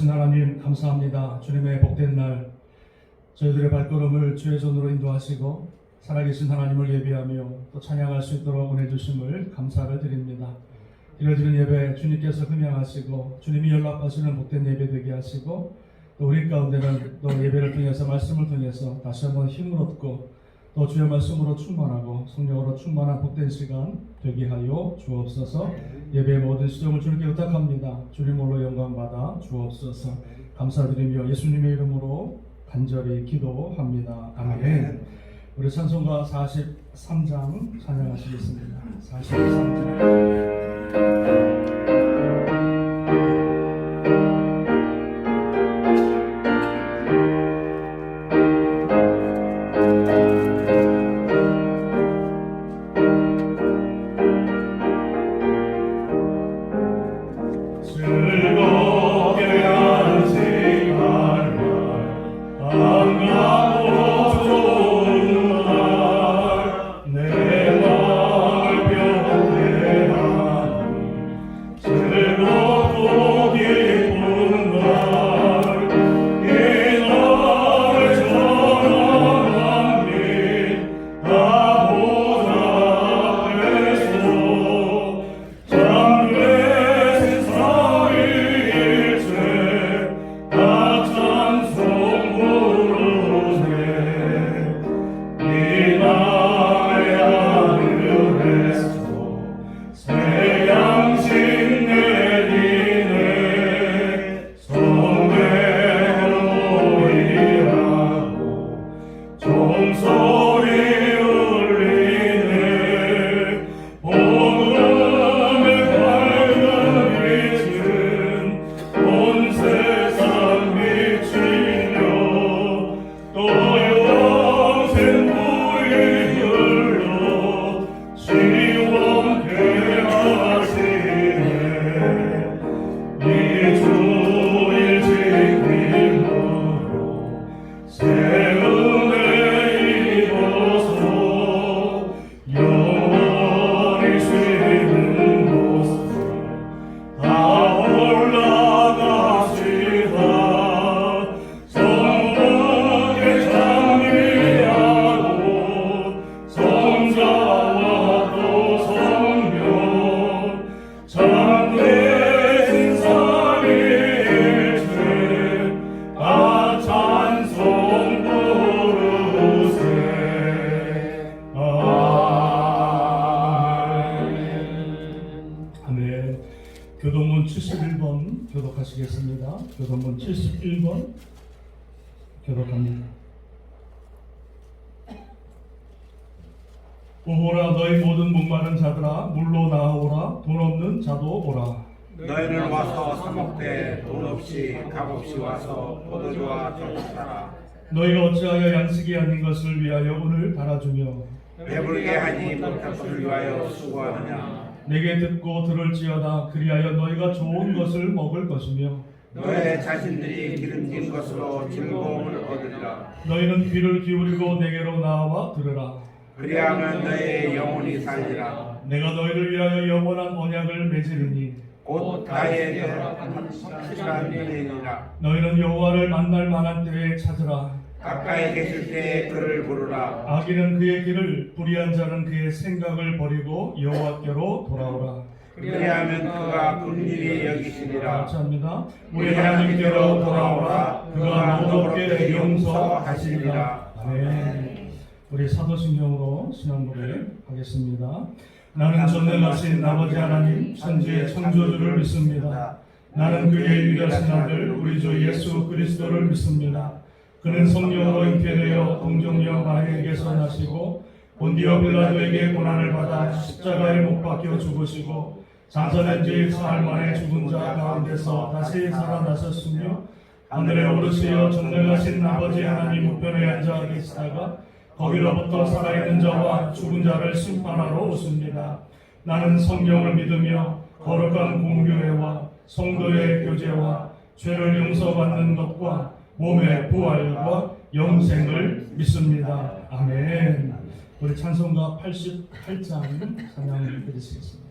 살아계신 하나님 감사합니다. 주님의 복된 날 저희들의 발걸음을 주의 손으로 인도하시고 살아계신 하나님을 예비하며 또 찬양할 수 있도록 은혜 주심을 감사를 드립니다. 드려지는 예배 주님께서 흠양하시고 주님이 연락하시는 복된 예배 되게 하시고 또 우리 가운데는 또 예배를 통해서 말씀을 통해서 다시 한번 힘을 얻고 또 주의 말씀으로 충만하고 성령으로 충만한 복된 시간 되게 하여 주옵소서. 예배의 모든 시점을 주님께 부탁합니다. 주님으로 영광 받아 주옵소서. 감사드리며 예수님의 이름으로 간절히 기도합니다. 아멘. 우리 찬송가 43장 찬양하시겠습니다. 43장. 교동문 71번 교독하시겠습니다. 교동문 71번 교독합니다. 오호라 너희 모든 목마른 자들아 물로 나아오라 돈 없는 자도 오라. 너희는 와서 사 먹되 돈 없이 값 없이 와서 포도주와 떡을 사라. 너희가 어찌하여 양식이 아닌 것을 위하여 오늘 달아주며 배불게 하니 못할 것을 위하여 수고하느냐. 내게 듣고 들을지어다 그리하여 너희가 좋은 것을 먹을 것이며 너희 자신들이 기름진 것으로 즐거움을 얻으리라. 너희는 귀를 기울이고 내게로 나와 들으라. 그리하면 너희의 영혼이 살리라. 내가 너희를 위하여 영원한 언약을 맺으리니 곧 나의 확실한 은혜니라. 너희는 여호와를 만날 만한 때에 찾으라. 가까이 계실 때에 그를 부르라. 악인은 그의 길을 불의한 자는 그의 생각을 버리고 여호와께로 돌아오라. 그리하면 그가 긍휼히 여기시리라. 같이 합니다. 우리 하나님께로 돌아오라. 그가 너희에게 용서하시리라. 아멘. 우리 사도신경으로 신앙 고백하겠습니다. 나는 전능하신 아버지 하나님 천지의 창조주를 믿습니다. 나는 그의 유일하신 아들 우리 주 예수 그리스도를 믿습니다. 그는 성령으로 잉태되어 동정녀 마리아에게서 나시고 본디오 빌라도에게 고난을 받아 십자가에 못 박혀 죽으시고 장사된 지 사흘 만에 죽은 자 가운데서 다시 살아나셨으며 하늘에 오르시어 전능하신 아버지 하나님 우편에 앉아 계시다가 거기로부터 살아있는 자와 죽은 자를 심판하러 오십니다. 나는 성경을 믿으며 거룩한 공교회와 성도의 교제와 죄를 용서받는 것과 몸의 부활과 영생을 믿습니다. 아멘. 우리 찬송가 88장 찬양 드리시겠습니다.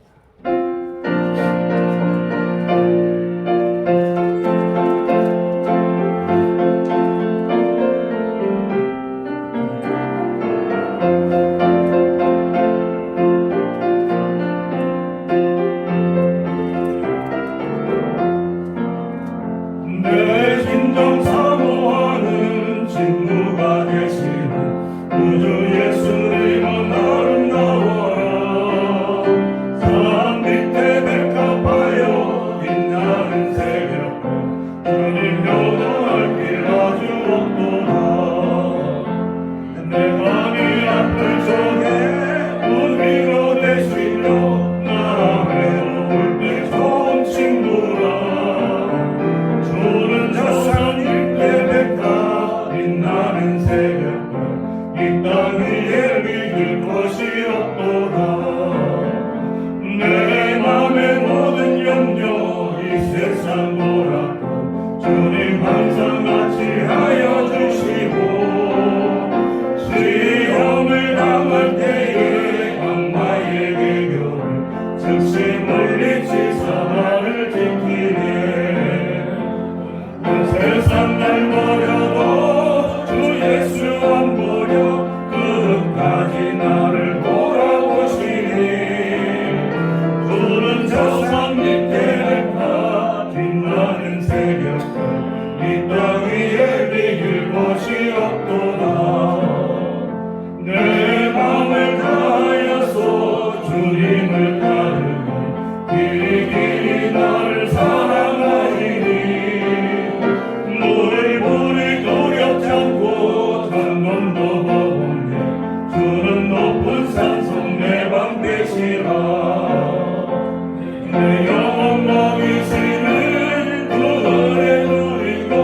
내 영혼 먹이시는 그 은혜 누리고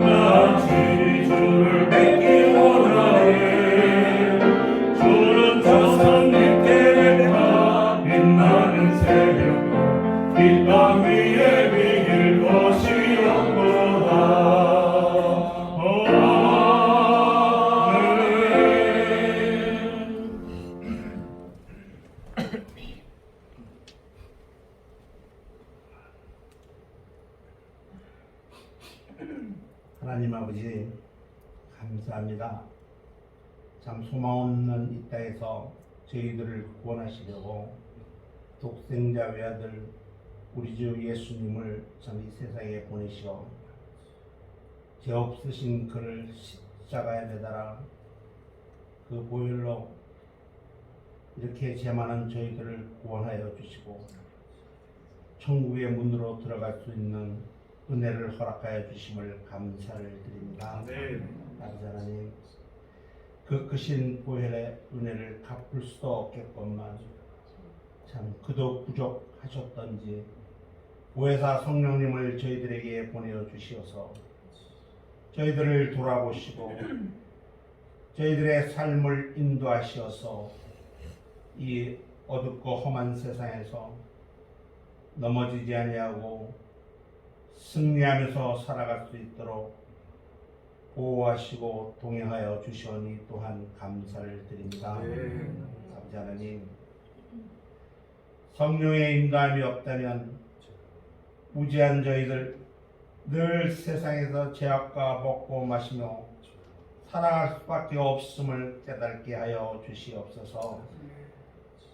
나 주를 뵙기 원하네. 주는 저 산 밑에 가 빛나는 새벽 이 땅 위에 비길 것이 없도다. 하나님 아버지 감사합니다. 참 소망 없는 이 땅에서 저희들을 구원하시려고 독생자 외아들 우리 주 예수님을 참 이 세상에 보내시어 죄 없으신 그를 십자가에 매달아 그 보혈로 이렇게 죄 많은 저희들을 구원하여 주시고 천국의 문으로 들어갈 수 있는 은혜를 허락하여 주심을 감사를 드립니다. 아버지 하나님, 그 크신 보혈의 은혜를 갚을 수도 없겠건만 참 그도 부족하셨던지 보혜사 성령님을 저희들에게 보내어 주시어서 저희들을 돌아보시고 저희들의 삶을 인도하시어서 이 어둡고 험한 세상에서 넘어지지 아니하고 승리하면서 살아갈 수 있도록 보호하시고 동행하여 주시오니 또한 감사를 드립니다. 아버지 하나님, 성령의 인도함이 없다면 무지한 저희들 늘 세상에서 죄악과 먹고 마시며 살아갈 수밖에 없음을 깨닫게 하여 주시옵소서.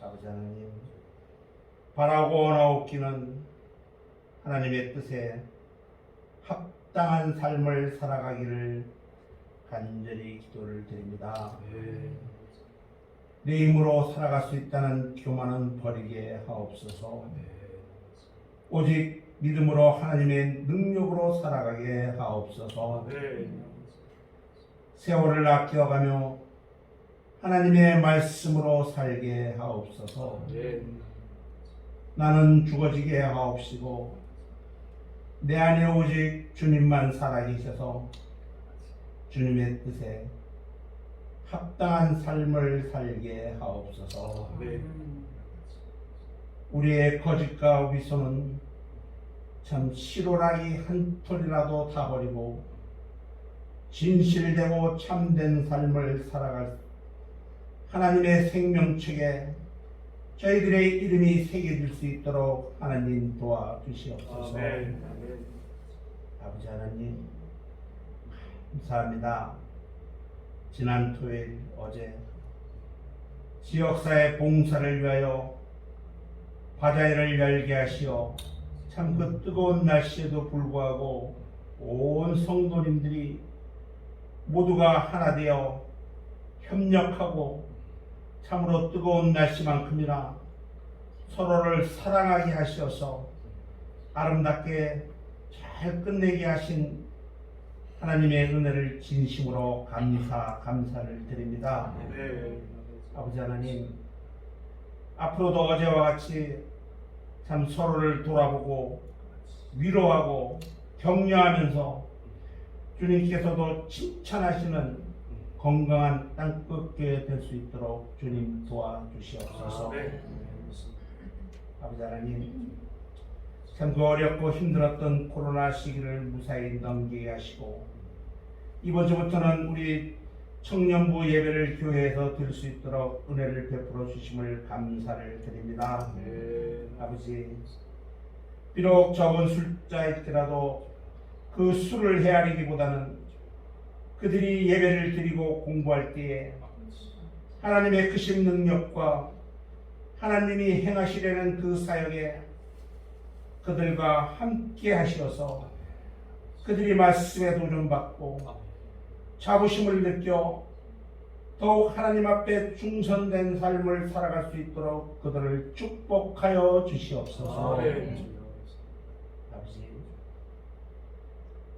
아버지 하나님, 바라고 원하옵기는 하나님의 뜻에 합당한 삶을 살아가기를 간절히 기도를 드립니다. 내 힘으로 살아갈 수 있다는 교만은 버리게 하옵소서. 오직 믿음으로 하나님의 능력으로 살아가게 하옵소서. 세월을 아껴가며 하나님의 말씀으로 살게 하옵소서. 나는 죽어지게 하옵시고 내 안에 오직 주님만 살아계셔서 주님의 뜻에 합당한 삶을 살게 하옵소서. 우리의 거짓과 위선은 참 시로라기 한 톨이라도 다 버리고 진실되고 참된 삶을 살아갈 하나님의 생명책에 저희들의 이름이 새겨질 수 있도록 하나님 도와주시옵소서. 아버지 하나님 감사합니다. 지난 토요일 어제 지역사회 봉사를 위하여 바자회를 열게 하시어 참 그 뜨거운 날씨에도 불구하고 온 성도님들이 모두가 하나 되어 협력하고 참으로 뜨거운 날씨만큼이나 서로를 사랑하게 하셔서 아름답게 잘 끝내게 하신 하나님의 은혜를 진심으로 감사를 드립니다. 아버지 하나님, 앞으로도 어제와 같이 참 서로를 돌아보고 위로하고 격려하면서 주님께서도 칭찬하시는 건강한 땅끝교회 될 수 있도록 주님 도와주시옵소서. 아버지 하나님, 참 그 어렵고 힘들었던 코로나 시기를 무사히 넘기게 하시고 이번 주부터는 우리 청년부 예배를 교회에서 드릴 수 있도록 은혜를 베풀어 주심을 감사를 드립니다. 아버지, 비록 적은 숫자일지라도 그 수를 헤아리기보다는 그들이 예배를 드리고 공부할 때에 하나님의 크신 능력과 하나님이 행하시려는 그 사역에 그들과 함께 하시어서 그들이 말씀에 도전받고 자부심을 느껴 더욱 하나님 앞에 충성된 삶을 살아갈 수 있도록 그들을 축복하여 주시옵소서. 아버지,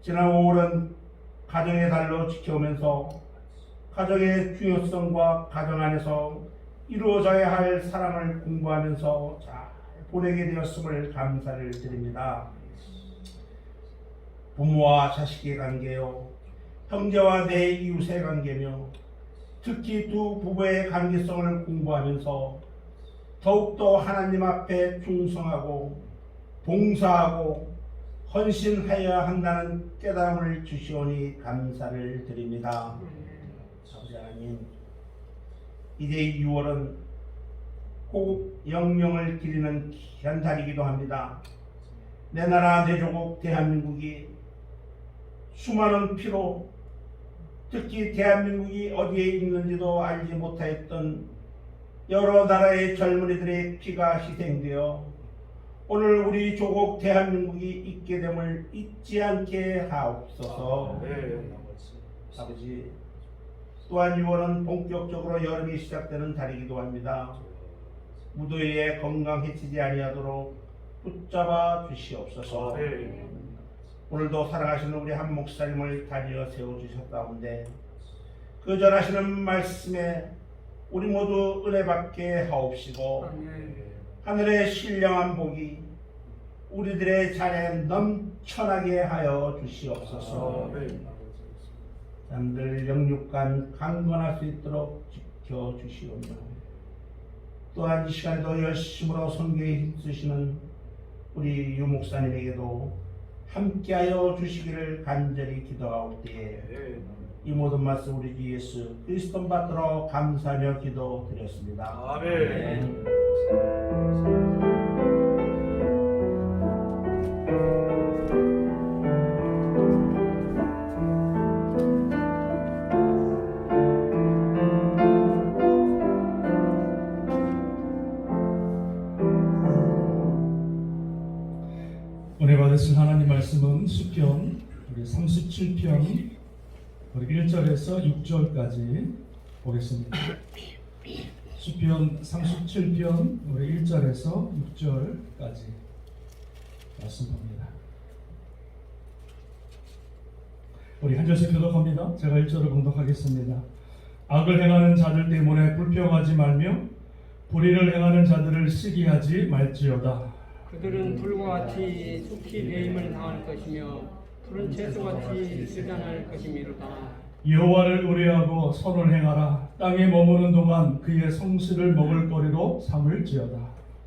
지난 5월은 가정의 달로 지켜오면서 가정의 중요성과 가정 안에서 이루어져야 할 사랑을 공부하면서 잘 보내게 되었음을 감사를 드립니다. 부모와 자식의 관계요, 형제와 내 이웃의 관계며 특히 두 부부의 관계성을 공부하면서 더욱더 하나님 앞에 충성하고 봉사하고 헌신하여야 한다는 깨달음을 주시오니 감사를 드립니다. 아버지 하나님, 이제 6월은 호국 영령을 기리는 귀한 달이기도 합니다. 내 나라 내 조국 대한민국이 수많은 피로, 특히 대한민국이 어디에 있는지도 알지 못하였던 여러 나라의 젊은이들의 피가 희생되어 오늘 우리 조국 대한민국이 있게 됨을 잊지 않게 하옵소서. 아버지, 또한 6월은 본격적으로 여름이 시작되는 달이기도 합니다. 무더위에 건강 해치지 아니하도록 붙잡아 주시옵소서. 오늘도 사랑하시는 우리 한 목사님을 다리어 세워주셨다온데 그 전하시는 말씀에 우리 모두 은혜 받게 하옵시고 하늘의 신령한 복이 우리들의 잔에 넘쳐나게 하여 주시옵소서. 남들 영육간 강건할 수 있도록 지켜주시오며 또한 이 시간에도 열심으로 선교에 힘쓰시는 우리 유 목사님에게도 함께하여 주시기를 간절히 기도하올 때에 이 모든 말씀 우리 주 예수 그리스도 받들어 감사하며 기도드렸습니다. 아멘. 은혜 받으신 하나님 말씀은 시편 우리 37편 우리 1절에서 6절까지 보겠습니다. 시편 37편 우리 1절에서 6절까지 말씀 봅니다. 우리 한 절씩 교독합니다. 제가 1절을 봉독하겠습니다. 악을 행하는 자들 때문에 불평하지 말며 불의를 행하는 자들을 시기하지 말지어다. 그들은 불과 같이 속히 매임을 당할 것이며 푸른 채소같이 쓰잔할 것이미로다. 여호와를 의뢰하고 선을 행하라. 땅에 머무는 동안 그의 성실을 먹을거리로 삼을지어다.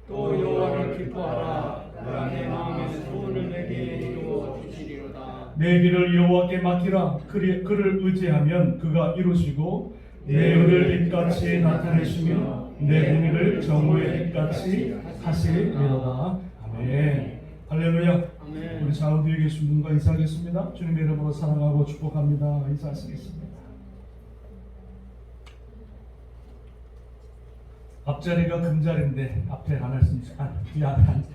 또 여호와를 기뻐하라. 그가 내 마음에 소원을 내게 이루어 주시리로다. 내 길을 여호와께 맡기라. 그를 의지하면 그가 이루시고 내 의를 빛같이 나타내시며 내 공의를 정오의 빛같이 하시리로다. 아멘. 할렐루야. 아멘. 우리 좌우 뒤에 계신 분과 인사하겠습니다. 주님의 이름으로 사랑하고 축복합니다. 인사하시겠습니다. 앞자리가 금자리인데 앞에 안 하시니까 뒤에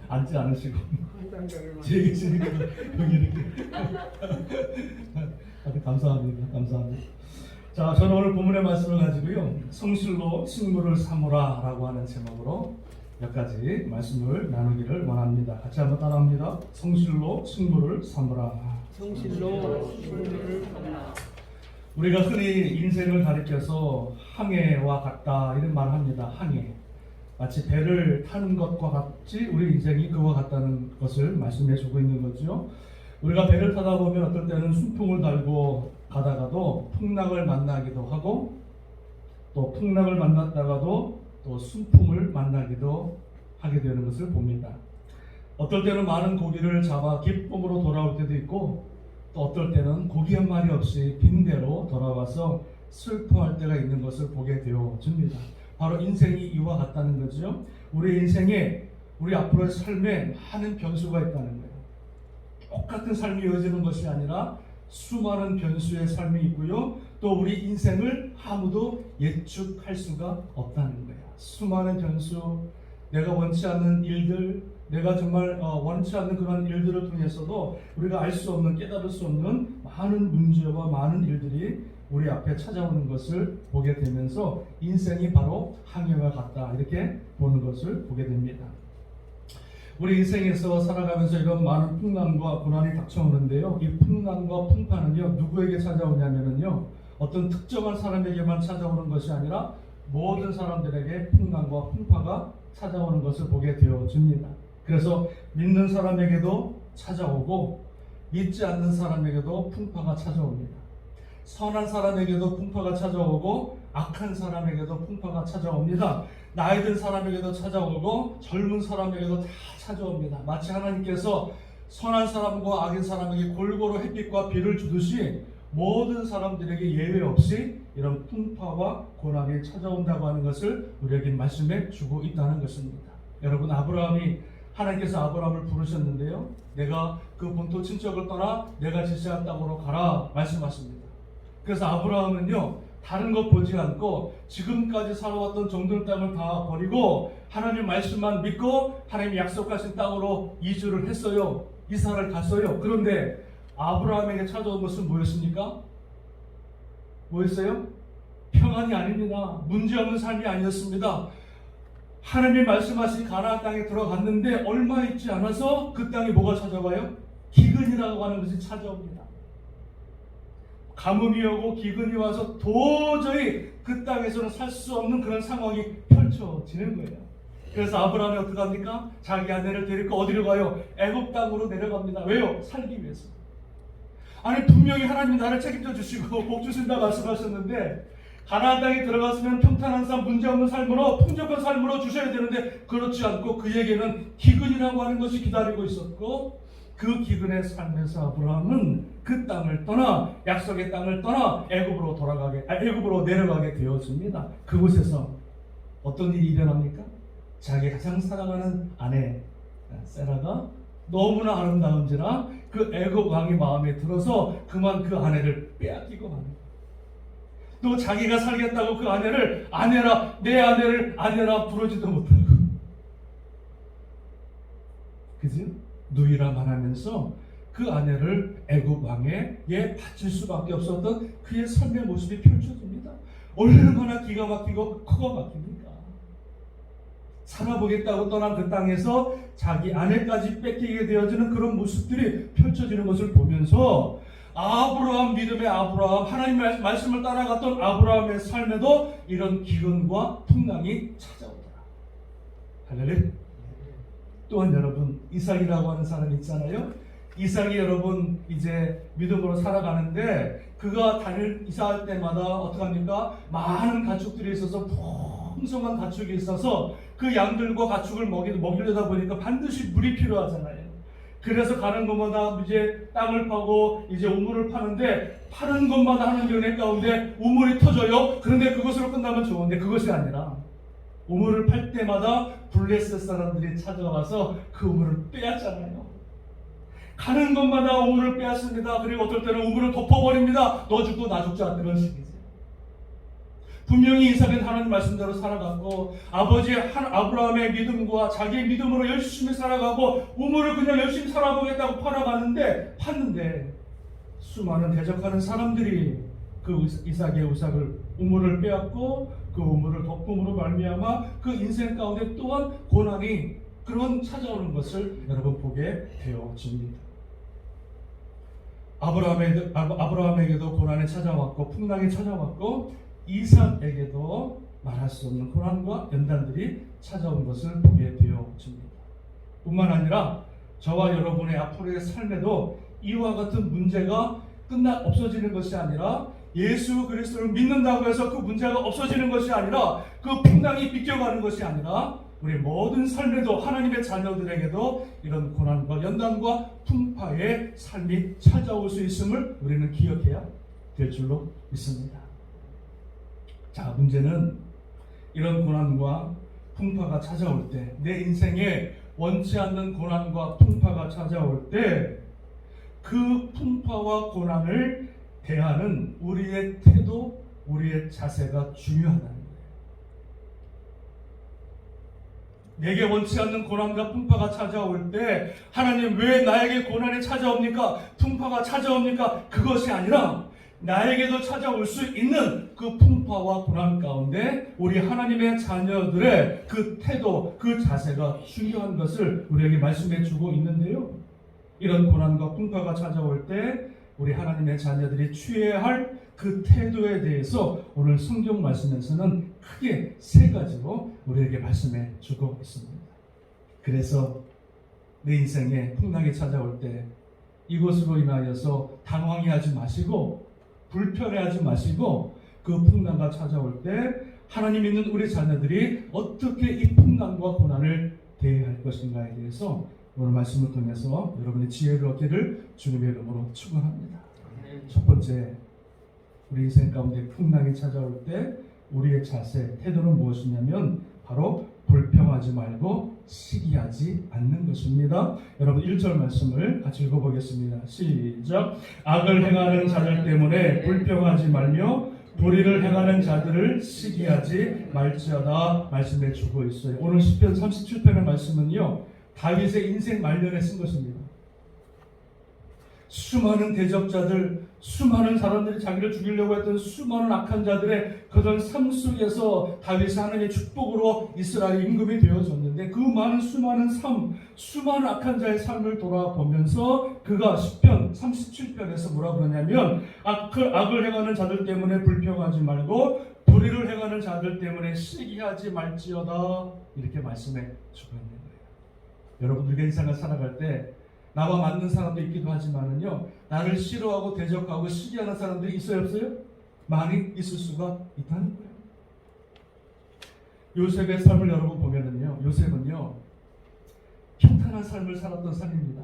앉지 않으시고 뒤에 계시니까 여기 이렇게 아주 감사합니다. 감사합니다. 자, 저는 오늘 본문의 말씀을 가지고요, 성실로 식물을 삼으라 라고 하는 제목으로 몇 가지 말씀을 나누기를 원합니다. 같이 한번 따라합니다. 성실로 식물을 삼으라. 성실로 식물을 삼으라. 우리가 흔히 인생을 가리켜서 항해와 같다 이런 말을 합니다. 항해. 마치 배를 타는 것과 같이 우리 인생이 그와 같다는 것을 말씀해 주고 있는 거죠. 우리가 배를 타다 보면 어떨 때는 순풍을 달고 가다가도 풍랑을 만나기도 하고 또 풍랑을 만났다가도 또 순풍을 만나기도 하게 되는 것을 봅니다. 어떨 때는 많은 고기를 잡아 기쁨으로 돌아올 때도 있고 또 어떨 때는 고기 한 마리 없이 빈대로 돌아와서 슬퍼할 때가 있는 것을 보게 되어집니다. 바로 인생이 이와 같다는 거죠. 우리 인생에 우리 앞으로의 삶에 많은 변수가 있다는 거예요. 똑같은 삶이 이어지는 것이 아니라 수많은 변수의 삶이 있고요. 또 우리 인생을 아무도 예측할 수가 없다는 거예요. 수많은 변수, 내가 원치 않는 일들, 내가 정말 원치 않는 그런 일들을 통해서도 우리가 알 수 없는, 깨달을 수 없는 많은 문제와 많은 일들이 우리 앞에 찾아오는 것을 보게 되면서 인생이 바로 항해와 같다 이렇게 보는 것을 보게 됩니다. 우리 인생에서 살아가면서 이런 많은 풍랑과 고난이 닥쳐오는데요, 이 풍랑과 풍파는요 누구에게 찾아오냐면요 어떤 특정한 사람에게만 찾아오는 것이 아니라 모든 사람들에게 풍랑과 풍파가 찾아오는 것을 보게 되어집니다. 그래서 믿는 사람에게도 찾아오고 믿지 않는 사람에게도 풍파가 찾아옵니다. 선한 사람에게도 풍파가 찾아오고 악한 사람에게도 풍파가 찾아옵니다. 나이 든 사람에게도 찾아오고 젊은 사람에게도 다 찾아옵니다. 마치 하나님께서 선한 사람과 악인 사람에게 골고루 햇빛과 비를 주듯이 모든 사람들에게 예외 없이 이런 풍파와 고난이 찾아온다고 하는 것을 우리에게 말씀해 주고 있다는 것입니다. 여러분, 하나님께서 아브라함을 부르셨는데요, 내가 그 본토 친척을 떠나 내가 지시한 땅으로 가라 말씀하십니다. 그래서 아브라함은요, 다른 것 보지 않고 지금까지 살아왔던 정든 땅을 다 버리고 하나님 말씀만 믿고 하나님이 약속하신 땅으로 이주를 했어요. 이사를 갔어요. 그런데 아브라함에게 찾아온 것은 뭐였습니까? 뭐였어요? 평안이 아닙니다. 문제없는 삶이 아니었습니다. 하나님이 말씀하신 가나안 땅에 들어갔는데 얼마 있지 않아서 그 땅에 뭐가 찾아와요? 기근이라고 하는 것이 찾아옵니다. 가뭄이 오고 기근이 와서 도저히 그 땅에서는 살 수 없는 그런 상황이 펼쳐지는 거예요. 그래서 아브라함이 어떻게 합니까? 자기 아내를 데리고 어디로 가요? 애굽 땅으로 내려갑니다. 왜요? 살기 위해서. 아니, 분명히 하나님이 나를 책임져 주시고 복 주신다 말씀하셨는데 가나안 땅에 들어갔으면 평탄한 삶, 문제없는 삶으로, 풍족한 삶으로 주셔야 되는데 그렇지 않고 그에게는 기근이라고 하는 것이 기다리고 있었고, 그 기근의 삶에서 아브라함은 그 땅을 떠나, 약속의 땅을 떠나 애굽으로 내려가게 되었습니다. 그곳에서 어떤 일이 일어납니까? 자기 가장 사랑하는 아내 세라가 너무나 아름다운지라 그 애굽 왕의 마음에 들어서 그만 그 아내를 빼앗기고 맙니다. 또 자기가 살겠다고 그 아내를 아내라, 내 아내를 아내라 부르지도 못하고, 그죠? 누이라 말하면서 그 아내를 애굽 왕에게 바칠 수밖에 없었던 그의 삶의 모습이 펼쳐집니다. 얼마나 기가 막히고 크고 막힙니까? 살아보겠다고 떠난 그 땅에서 자기 아내까지 뺏기게 되어지는 그런 모습들이 펼쳐지는 것을 보면서 아브라함, 믿음의 아브라함, 하나님의 말씀을 따라갔던 아브라함의 삶에도 이런 기근과 풍랑이 찾아오더라. 할렐루야. 또한 여러분, 이삭이라고 하는 사람이 있잖아요. 이삭이 여러분 이제 믿음으로 살아가는데 그가 이사할 때마다 어떻게 합니까? 많은 가축들이 있어서 풍성한 가축이 있어서 그 양들과 가축을 먹이려다 보니까 반드시 물이 필요하잖아요. 그래서 가는 곳마다 이제 땅을 파고 이제 우물을 파는데 파는 곳마다 하는 연애 가운데 우물이 터져요. 그런데 그것으로 끝나면 좋은데 그것이 아니라 우물을 팔 때마다 블레셋 사람들이 찾아와서 그 우물을 빼앗잖아요. 가는 곳마다 우물을 빼앗습니다. 그리고 어떨 때는 우물을 덮어버립니다. 너 죽고 나 죽자, 그런 식이죠. 분명히 이삭은 하나님 말씀대로 살아갔고 아버지 아브라함의 믿음과 자기의 믿음으로 열심히 살아가고 우물을 그냥 열심히 살아보겠다고 팠는데 수많은 대적하는 사람들이 그 이삭의 우물을 빼앗고 그 우물을 덮음으로 말미암아 그 인생 가운데 또한 고난이 그런 찾아오는 것을 여러분 보게 되어집니다. 아브라함에게도 고난이 찾아왔고 풍랑이 찾아왔고 이삭에게도 말할 수 없는 고난과 연단들이 찾아온 것을 보게 되어집니다. 뿐만 아니라 저와 여러분의 앞으로의 삶에도 이와 같은 문제가 없어지는 것이 아니라 예수 그리스도를 믿는다고 해서 그 문제가 없어지는 것이 아니라 그 풍랑이 비껴가는 것이 아니라 우리 모든 삶에도 하나님의 자녀들에게도 이런 고난과 연단과 풍파의 삶이 찾아올 수 있음을 우리는 기억해야 될 줄로 믿습니다. 자, 문제는 이런 고난과 풍파가 찾아올 때, 내 인생에 원치 않는 고난과 풍파가 찾아올 때 그 풍파와 고난을 대하는 우리의 태도, 우리의 자세가 중요하다는 거예요. 내게 원치 않는 고난과 풍파가 찾아올 때 하나님 왜 나에게 고난이 찾아옵니까? 풍파가 찾아옵니까? 그것이 아니라 나에게도 찾아올 수 있는 그 풍파와 고난 가운데 우리 하나님의 자녀들의 그 태도, 그 자세가 중요한 것을 우리에게 말씀해 주고 있는데요. 이런 고난과 풍파가 찾아올 때 우리 하나님의 자녀들이 취해야 할 그 태도에 대해서 오늘 성경 말씀에서는 크게 세 가지로 우리에게 말씀해 주고 있습니다. 그래서 내 인생에 풍랑이 찾아올 때 이것으로 인하여서 당황해하지 마시고 불편해하지 마시고 그 풍랑과 찾아올 때 하나님 믿는 우리 자녀들이 어떻게 이 풍랑과 고난을 대해할 것인가에 대해서 오늘 말씀을 통해서 여러분의 지혜를 얻기를 주님의 이름으로 축원합니다. 첫 번째, 우리 인생 가운데 풍랑이 찾아올 때 우리의 자세, 태도는 무엇이냐면 바로 불평하지 말고 시기하지 않는 것입니다. 여러분 1절 말씀을 같이 읽어보겠습니다. 시작. 악을 행하는 자들 때문에 불평하지 말며 불의를 행하는 자들을 시기하지 말지어다 말씀해 주고 있어요. 오늘 시편 37편의 말씀은요, 다윗의 인생 말년에 쓴 것입니다. 수많은 대적자들, 수많은 사람들이 자기를 죽이려고 했던 수많은 악한 자들의 그런 삶 속에서 다윗이 하나님의 축복으로 이스라엘 임금이 되어졌는데 그 많은 수많은 수많은 악한 자의 삶을 돌아보면서 그가 시편 37편에서 뭐라 그러냐면 악을 행하는 자들 때문에 불평하지 말고 불의를 행하는 자들 때문에 시기하지 말지어다 이렇게 말씀해 주고 있는 거예요. 여러분 우리가 인생을 살아갈 때 나와 맞는 사람도 있기도 하지만은요, 나를 싫어하고 대적하고 시기하는 사람들이 있어요, 없어요? 많이 있을 수가 있다는 거예요. 요셉의 삶을 여러분 보면은요, 요셉은요, 평탄한 삶을 살았던 사람입니다.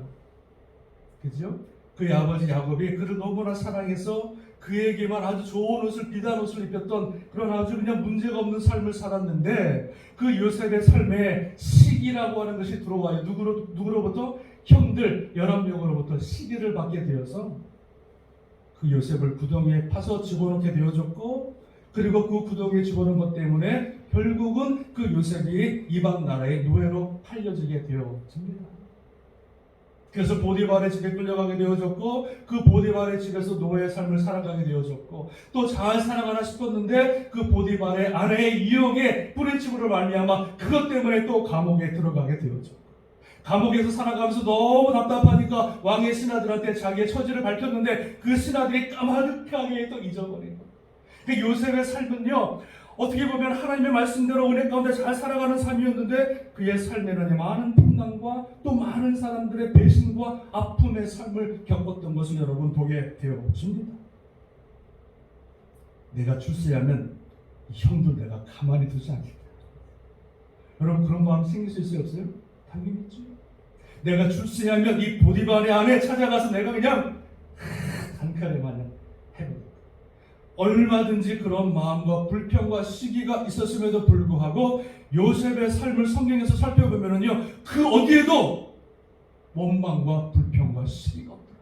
그죠? 그의 아버지 야곱이 그를 너무나 사랑해서 그에게만 아주 좋은 옷을, 비단 옷을 입혔던 그런 아주 그냥 문제가 없는 삶을 살았는데 그 요셉의 삶에 시기라고 하는 것이 들어와요. 누구로부터? 형들 11명으로부터 시기를 받게 되어서 그 요셉을 구덩이에 파서 집어넣게 되어졌고, 그리고 그 구덩이에 집어넣은 것 때문에 결국은 그 요셉이 이방 나라의 노예로 팔려지게 되어집니다. 그래서 보디발의 집에 끌려가게 되어졌고, 그 보디발의 집에서 노예의 삶을 살아가게 되어졌고, 또 잘 살아가나 싶었는데 그 보디발의 아내의 이역에 뿌리치부를 말미암아 그것 때문에 또 감옥에 들어가게 되어졌고, 감옥에서 살아가면서 너무 답답하니까 왕의 신하들한테 자기의 처지를 밝혔는데 그 신하들이 까마득하게 또 잊어버리고, 그 요셉의 삶은요, 어떻게 보면 하나님의 말씀대로 은혜 가운데 잘 살아가는 삶이었는데 그의 삶에는 많은 풍랑과 또 많은 사람들의 배신과 아픔의 삶을 겪었던 것을 여러분 보게 되어집니다. 내가 출세하면 이 형들 내가 가만히 두지 않겠다. 여러분 그런 마음 생길 수 있어요, 없어요? 당연히 있죠. 내가 출세하면 이 보디발의 안에 찾아가서 내가 그냥 단칼에 마냥 해보겠다. 얼마든지 그런 마음과 불평과 시기가 있었음에도 불구하고 요셉의 삶을 성경에서 살펴보면요, 그 어디에도 원망과 불평과 시기가 없더라.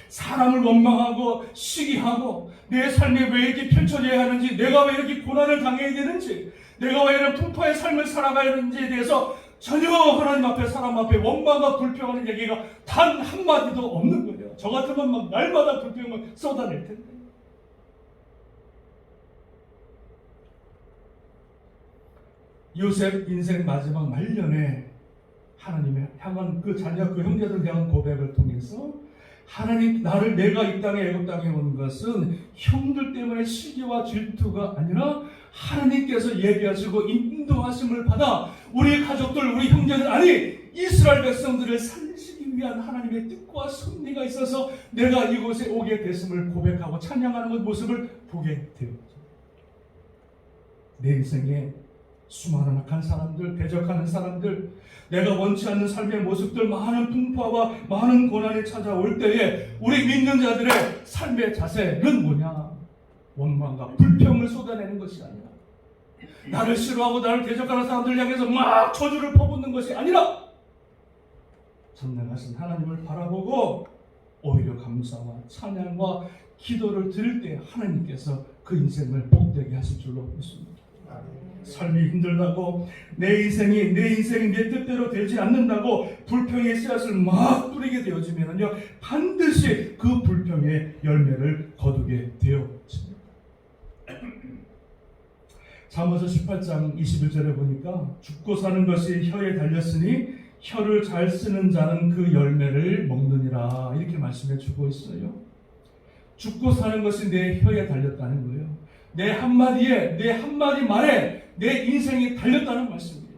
사람을 원망하고 시기하고 내 삶이 왜 이렇게 펼쳐져야 하는지, 내가 왜 이렇게 고난을 당해야 되는지, 내가 왜 이런 풍파의 삶을 살아가야 하는지에 대해서 전혀 하나님 앞에 사람 앞에 원망과 불평하는 얘기가 단 한마디도 없는 거예요. 저 같으면 막 날마다 불평을 쏟아낼 텐데. 요셉 인생 마지막 말년에 하나님의 향한 그 자녀, 그 형제들 향한 고백을 통해서 하나님, 내가 이 땅에 애굽 땅에 온 것은 형들 때문에 시기와 질투가 아니라 하나님께서 예비하시고 인도하심을 받아 우리 가족들, 우리 형제들, 아니 이스라엘 백성들을 살리시기 위한 하나님의 뜻과 섭리가 있어서 내가 이곳에 오게 됐음을 고백하고 찬양하는 모습을 보게 되었죠. 내 인생에 수많은 악한 사람들, 대적하는 사람들, 내가 원치 않는 삶의 모습들, 많은 풍파와 많은 고난이 찾아올 때에 우리 믿는 자들의 삶의 자세는 뭐냐? 원망과 불평을 쏟아내는 것이 아니라, 나를 싫어하고 나를 대적하는 사람들 향해서 막 저주를 퍼붓는 것이 아니라 전능하신 하나님을 바라보고 오히려 감사와 찬양과 기도를 드릴 때 하나님께서 그 인생을 복되게 하실 줄로 믿습니다. 삶이 힘들다고 내 인생이 내 뜻대로 되지 않는다고 불평의 씨앗을 막 뿌리게 되어지면요, 반드시 그 불평의 열매를 거두게 되어집니다. 잠언서 18장 21절에 보니까 죽고 사는 것이 혀에 달렸으니 혀를 잘 쓰는 자는 그 열매를 먹느니라 이렇게 말씀해 주고 있어요. 죽고 사는 것이 내 혀에 달렸다는 거예요. 내 한마디에, 내 한마디 말에 내 인생이 달렸다는 말씀이에요.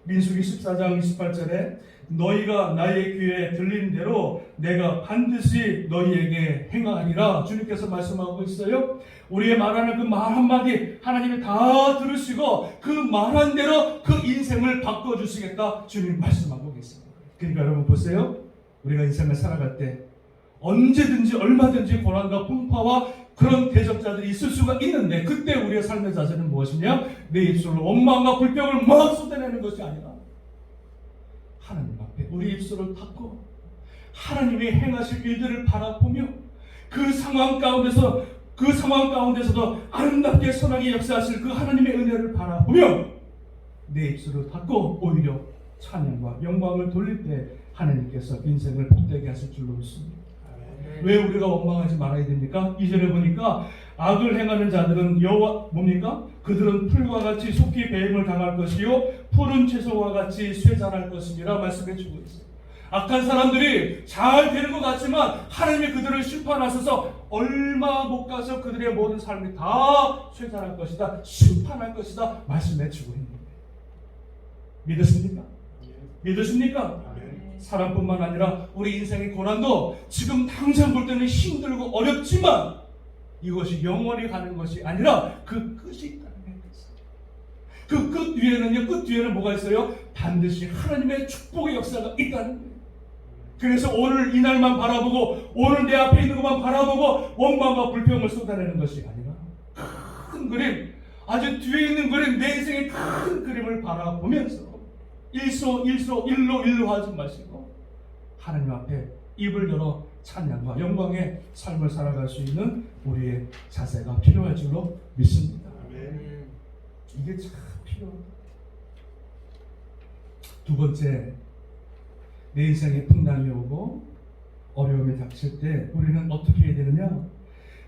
민수기 14장 28절에 너희가 나의 귀에 들린 대로 내가 반드시 너희에게 행하리라 주님께서 말씀하고 있어요. 우리의 말하는 그 말 한마디 하나님이 다 들으시고 그 말한 대로 그 인생을 바꿔주시겠다 주님 말씀하고 계십니다. 그러니까 여러분 보세요. 우리가 인생을 살아갈 때 언제든지 얼마든지 고난과 풍파와 그런 대적자들이 있을 수가 있는데 그때 우리의 삶의 자세는 무엇이냐? 내 입술로 원망과 불평을 막 쏟아내는 것이 아니라 하나님 앞에 우리 입술을 닫고 하나님이 행하실 일들을 바라보며 그 상황 가운데서도 아름답게 선하게 역사하실 그 하나님의 은혜를 바라보며 내 입술을 닫고 오히려 찬양과 영광을 돌릴 때 하나님께서 인생을 복되게 하실 줄로 믿습니다. 왜 우리가 원망하지 말아야 됩니까? 2절에 보니까 악을 행하는 자들은 여호와 뭡니까? 그들은 풀과 같이 속히 배임을 당할 것이요 푸른 채소와 같이 쇠잔할 것입니다. 말씀해 주고 있어요. 악한 사람들이 잘 되는 것 같지만 하나님이 그들을 심판하셔서 얼마 못 가서 그들의 모든 삶이 다 쇠잔할 것이다. 심판할 것이다. 말씀해 주고 있는 거예요. 믿으십니까? 믿으십니까? 사람뿐만 아니라 우리 인생의 고난도 지금 당장 볼 때는 힘들고 어렵지만 이것이 영원히 가는 것이 아니라 그 끝이 있다는 거예요. 그 끝 뒤에는 뭐가 있어요? 반드시 하나님의 축복의 역사가 있다는 거예요. 그래서 오늘 이날만 바라보고 오늘 내 앞에 있는 것만 바라보고 원망과 불평을 쏟아내는 것이 아니라 큰 그림, 아주 뒤에 있는 그림, 내 인생의 큰 그림을 바라보면서 일로 하지 마시고 하나님 앞에 입을 열어 찬양과 영광의 삶을 살아갈 수 있는 우리의 자세가 필요할 줄로 믿습니다. 이게 참 필요합니다. 두 번째, 내 인생에 풍랑이 오고 어려움이 닥칠 때 우리는 어떻게 해야 되느냐?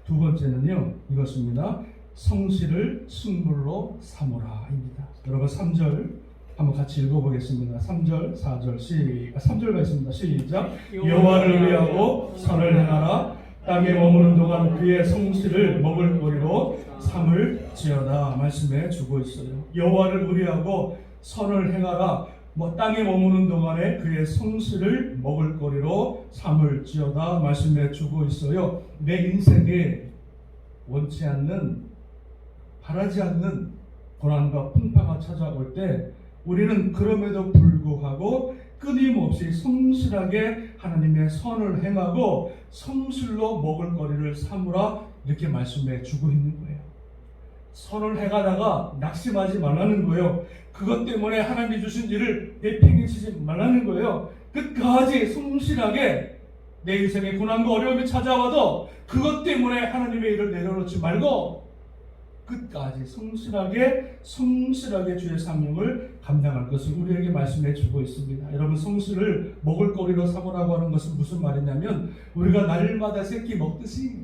두 번째는요, 이것입니다. 성실을 승불로 삼으라입니다. 여러분 3절 한번 같이 읽어보겠습니다. 3절, 4절, 3절 가겠습니다. 시작. 여호와를 위하고 선을 행하라. 땅에 머무는 동안 그의 성실을 먹을거리로 삼을지어다. 말씀해 주고 있어요. 여호와를 위하고 선을 행하라. 땅에 머무는 동안에 그의 성실을 먹을거리로 삼을지어다. 말씀해 주고 있어요. 내 인생에 원치 않는, 바라지 않는 고난과 풍파가 찾아올 때 우리는 그럼에도 불구하고 끊임없이 성실하게 하나님의 선을 행하고 성실로 먹을거리를 삼으라 이렇게 말씀해 주고 있는 거예요. 선을 행하다가 낙심하지 말라는 거예요. 그것 때문에 하나님이 주신 일을 내팽개치지 말라는 거예요. 끝까지 성실하게 내 인생에 고난과 어려움이 찾아와도 그것 때문에 하나님의 일을 내려놓지 말고 끝까지 성실하게 주의 사명을 감당할 것을 우리에게 말씀해 주고 있습니다. 여러분, 성실을 먹을거리로 삼으라고 하는 것은 무슨 말이냐면 우리가 날마다 새끼 먹듯이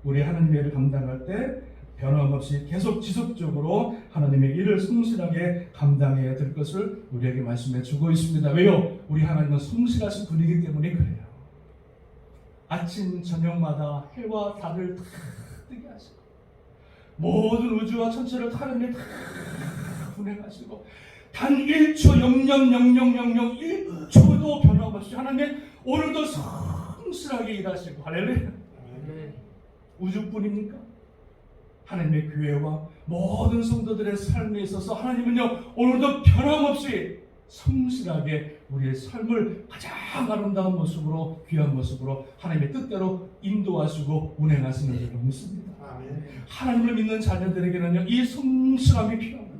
우리 하나님의 일을 감당할 때 변함없이 계속 지속적으로 하나님의 일을 성실하게 감당해야 될 것을 우리에게 말씀해 주고 있습니다. 왜요? 우리 하나님은 성실하신 분이기 때문에 그래요. 아침 저녁마다 해와 달을 다 뜨게 하시고 모든 우주와 천체를 하나님이 다 운행하시고 단 1초 1초도 변함없이 하나님 오늘도 성실하게 일하시고 할렐루야. 우주뿐입니까? 하나님의 교회와 모든 성도들의 삶에 있어서 하나님은요 오늘도 변함없이 성실하게 우리의 삶을 가장 아름다운 모습으로 귀한 모습으로 하나님의 뜻대로 인도하시고 운행하시는 줄로 믿습니다. 하나님을 믿는 자녀들에게는요 이 성실함이 필요합니다.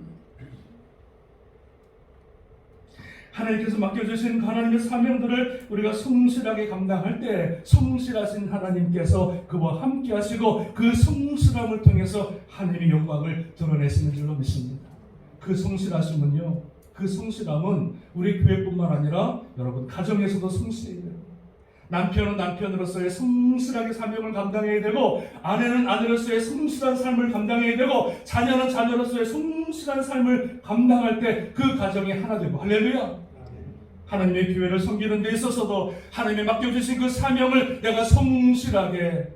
하나님께서 맡겨주신 하나님의 사명들을 우리가 성실하게 감당할 때 성실하신 하나님께서 그와 함께 하시고 그 성실함을 통해서 하나님의 영광을 드러내시는 줄로 믿습니다. 그 성실함은 우리 교회뿐만 아니라 여러분 가정에서도 성실해야 돼요. 남편은 남편으로서의 성실하게 사명을 감당해야 되고 아내는 아내로서의 성실한 삶을 감당해야 되고 자녀는 자녀로서의 성실한 삶을 감당할 때 그 가정이 하나 되고 할렐루야. 하나님의 교회를 섬기는 데 있어서도 하나님이 맡겨주신 그 사명을 내가 성실하게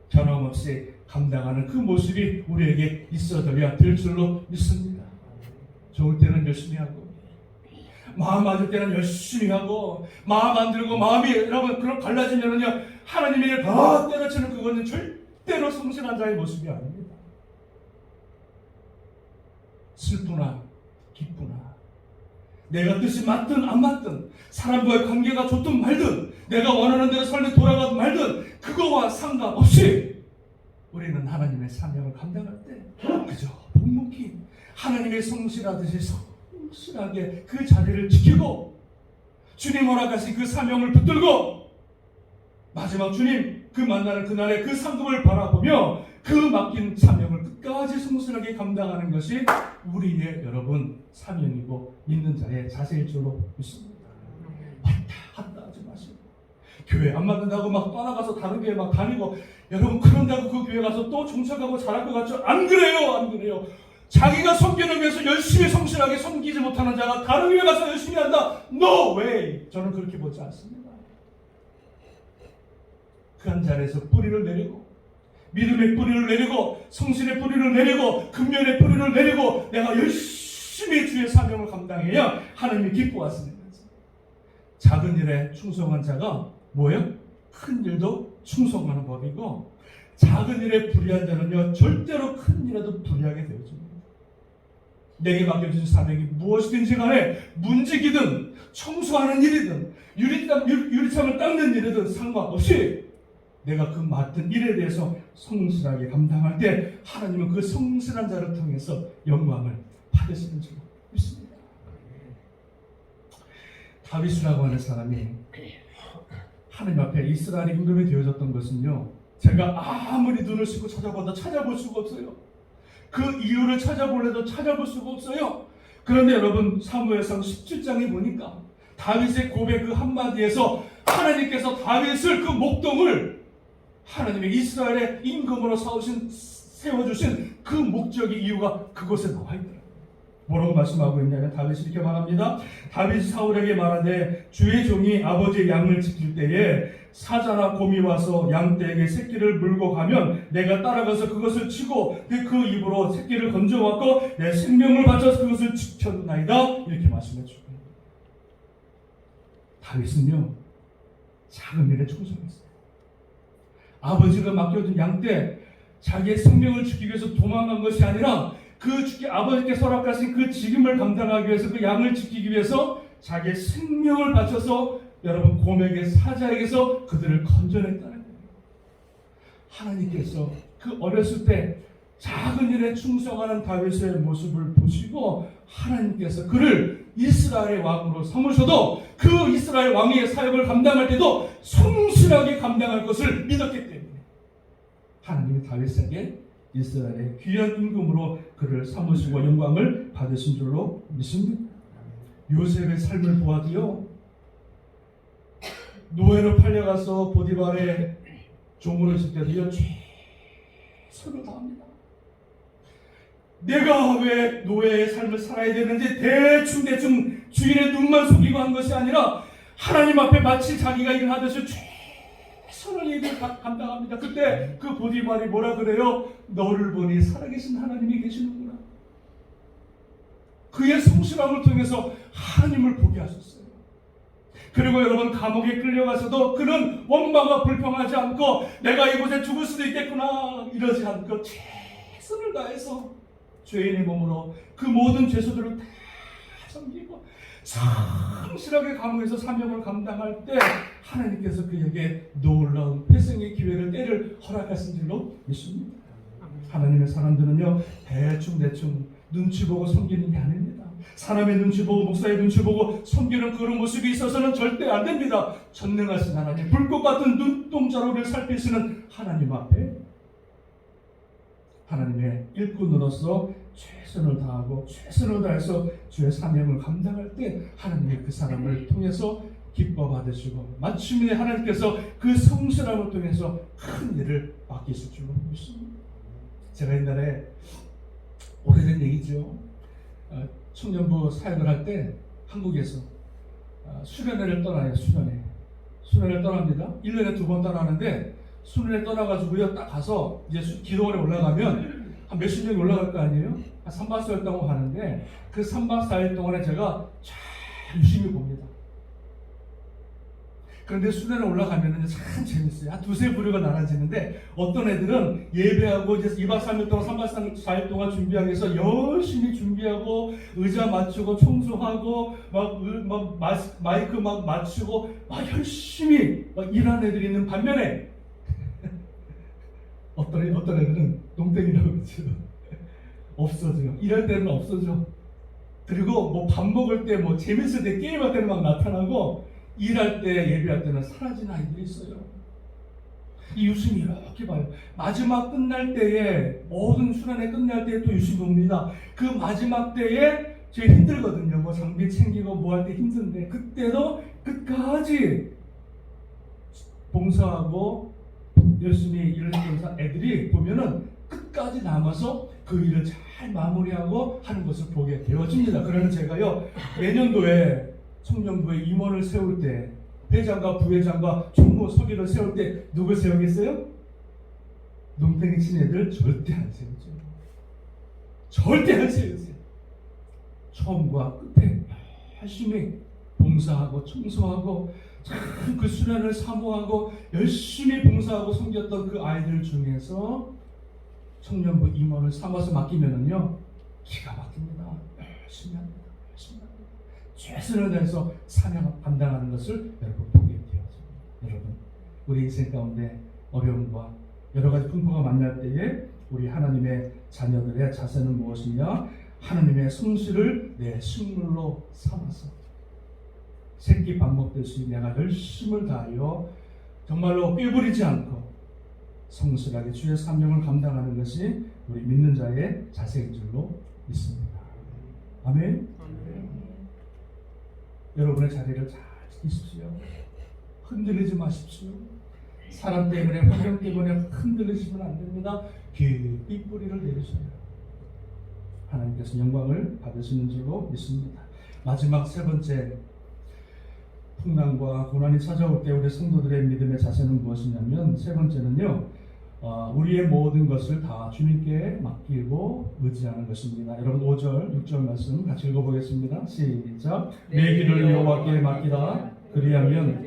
변함없이 감당하는 그 모습이 우리에게 있어야 될 줄로 믿습니다. 좋을 때는 열심히 하고 마음 맞을 때는 열심히 하고 마음 안 들고 마음이 여러분 그런 갈라지면은요 하나님의 일을 다 때려치는 그거는 절대로 성실한 자의 모습이 아닙니다. 슬프나 기쁘나 내가 뜻이 맞든 안 맞든 사람과의 관계가 좋든 말든 내가 원하는 대로 삶이 돌아가든 말든 그거와 상관없이 우리는 하나님의 사명을 감당할 때 그저 묵묵히 하나님의 성실하듯이 성실하게 그 자리를 지키고 주님 허락하신 그 사명을 붙들고 마지막 주님 그 만나는 그날의 그 상급을 바라보며 그 맡긴 사명을 끝까지 성실하게 감당하는 것이 우리의 여러분 사명이고 믿는 자의 자세일 줄로 믿습니다. 왔다 갔다 하지 마시고 교회 안 맞는다고 막 떠나가서 다른 교회 막 다니고 여러분 그런다고 그 교회 가서 또 종착하고 잘할 것 같죠? 안 그래요, 안 그래요. 자기가 섬기는 위해서 열심히 성실하게 섬기지 못하는 자가 다른 교회 가서 열심히 한다. No way. 저는 그렇게 보지 않습니다. 그 한 자리에서 뿌리를 내리고 믿음의 뿌리를 내리고 성실의 뿌리를 내리고 근면의 뿌리를 내리고 내가 열심히 주의 사명을 감당해야 하나님이 기뻐하시는 거죠. 작은 일에 충성한 자가 뭐예요? 큰 일도 충성하는 법이고 작은 일에 불의한 자는요 절대로 큰 일에도 불의하게 되어집니다. 내게 맡겨주신 사명이 무엇이든지 간에 문지기든 청소하는 일이든 유리창을 닦는 일이든 상관없이 내가 그 맡은 일에 대해서 성실하게 감당할 때 하나님은 그 성실한 자를 통해서 영광을 받으시는 줄 믿습니다. 다윗이라고 하는 사람이 하나님 앞에 이스라엘의 임금이 되어졌던 것은요 제가 아무리 눈을 씻고 찾아봐도 찾아볼 수가 없어요. 그 이유를 찾아보려도 찾아볼 수가 없어요. 그런데 여러분 사무엘상 17장에 보니까 다윗의 고백 그 한마디에서 하나님께서 다윗을 그 목동을 하나님의 이스라엘의 임금으로 세워주신 그 목적의 이유가 그곳에 나와 있더라고요. 뭐라고 말씀하고 있냐면 다윗이 이렇게 말합니다. 다윗이 사울에게 말하되 주의 종이 아버지의 양을 지킬 때에 사자나 곰이 와서 양떼에게 새끼를 물고 가면 내가 따라가서 그것을 치고 그 입으로 새끼를 건져왔고 내 생명을 바쳐서 그것을 지켰나이다. 이렇게 말씀해 주고 다윗은요 작은 일에 충성했어요. 아버지가 맡겨준 양떼 자기의 생명을 지키기 위해서 도망간 것이 아니라 아버지께서 허락하신 그 직임을 감당하기 위해서 그 양을 지키기 위해서 자기의 생명을 바쳐서 여러분 곰에게 사자에게서 그들을 건져냈다는 거예요. 하나님께서 그 어렸을 때 작은 일에 충성하는 다윗의 모습을 보시고 하나님께서 그를 이스라엘의 왕으로 삼으셔도 그 이스라엘 왕의 사역을 감당할 때도 성실하게 감당할 것을 믿었기 때문에 하나님이 다윗에게 이스라엘의 귀한 임금으로 그를 삼으시고 영광을 받으신 줄로 믿습니다. 요셉의 삶을 보아도요 노예로 팔려가서 보디발의 종으로 있을 때도요 최선을 다합니다. 내가 왜 노예의 삶을 살아야 되는지 대충 주인의 눈만 속이고 한 것이 아니라 하나님 앞에 마치 자기가 일을 하듯이 최선을 일을 감당합니다. 그때 그 보디발이 뭐라 그래요? 너를 보니 살아계신 하나님이 계시는구나. 그의 성실함을 통해서 하나님을 보게 하셨어요. 그리고 여러분 감옥에 끌려가서도 그는 원망과 불평하지 않고 내가 이곳에 죽을 수도 있겠구나 이러지 않고 최선을 다해서 죄인의 몸으로 그 모든 죄수들을 다 섬기고 성실하게 감옥에서 사명을 감당할 때 하나님께서 그에게 놀라운 회생의 기회를 때를 허락하신 줄로 믿습니다. 하나님의 사람들은요 대충 눈치 보고 섬기는 게 아닙니다. 사람의 눈치 보고 목사의 눈치 보고 섬기는 그런 모습이 있어서는 절대 안 됩니다. 전능하신 하나님, 불꽃 같은 눈동자로 우리를 살피시는 하나님 앞에 하나님의 일꾼으로서 최선을 다하고 최선을 다해서 주의 사명을 감당할 때 하나님이 그 사람을 통해서 기뻐 받으시고 마침내 하나님께서 그 성실함을 통해서 큰 일을 맡기실 줄로 믿습니다. 제가 옛날에 오래된 얘기죠. 청년부 사역을 할 때 한국에서 수련회를 떠나요. 수련회를 떠납니다. 1년에 2번 떠나는데 수련회 떠나가지고요, 딱 가서 이제 기도원에 올라가면 한 몇십 명이 올라갈 거 아니에요? 한 3박 4일 동안 가는데 그 3박 4일 동안에 제가 잘 유심히 봅니다. 그런데 수련회 올라가면은 참 재밌어요. 한 두세 부류가 나눠지는데 어떤 애들은 예배하고 이제 2박 3일 동안 3박 4일 동안 준비하기 위해서 열심히 준비하고 의자 맞추고 청소하고 막 마이크 막 맞추고 막 열심히 막 일하는 애들이 있는 반면에 어떤 애들은 농땡이라고 그러죠. 없어져요. 일할 때는 없어져. 그리고 뭐 밥 먹을 때 뭐 재밌을 때 게임할 때는 막 나타나고 일할 때 예배할 때는 사라진 아이들이 있어요. 이 유심히 이렇게 봐요. 마지막 끝날 때에 모든 수련회 끝날 때에 또 유심히 봅니다. 그 마지막 때에 제일 힘들거든요. 뭐 장비 챙기고 뭐 할 때 힘든데 그때도 끝까지 봉사하고 열심히 일을 했던 애들이 보면은 끝까지 남아서 그 일을 잘 마무리하고 하는 것을 보게 되어집니다. 그러면 제가요 내년도에 청년부에 임원을 세울 때 회장과 부회장과 총무 서기를 세울 때 누굴 세우겠어요? 농땡이 친 애들 절대 안 세우죠. 절대 안 세우세요. 처음과 끝에 열심히 봉사하고 청소하고 참 그 수련을 사모하고 열심히 봉사하고 섬겼던 그 아이들 중에서 청년부 임원을 삼아서 맡기면은요 기가 막힙니다. 열심히 합니다. 열심히 합니다. 최선을 다해서 사명을 감당하는 것을 여러분 보게 되었습니다. 여러분 우리 인생 가운데 어려움과 여러 가지 풍파가 만날 때에 우리 하나님의 자녀들의 자세는 무엇이냐? 하나님의 성실을 내 식물로 삼아서 새끼 밥 먹듯이 내가 열심을 다하여 정말로 꾀부리지 않고 성실하게 주의 사명을 감당하는 것이 우리 믿는 자의 자세인 줄로 믿습니다. 아멘. 여러분의 자리를 잘 지키십시오. 흔들리지 마십시오. 사람 때문에 환경 때문에 흔들리시면 안 됩니다. 깊이 뿌리를 내리셔야 하나님께서 영광을 받으시는 줄로 믿습니다. 마지막 세 번째, 풍랑과 고난이 찾아올 때 우리 성도들의 믿음의 자세는 무엇이냐면 세 번째는요 우리의 모든 것을 다 주님께 맡기고 의지하는 것입니다. 여러분 5절 6절 말씀 같이 읽어보겠습니다. 시작. 내 길을 여호와께 맡기라. 그리하면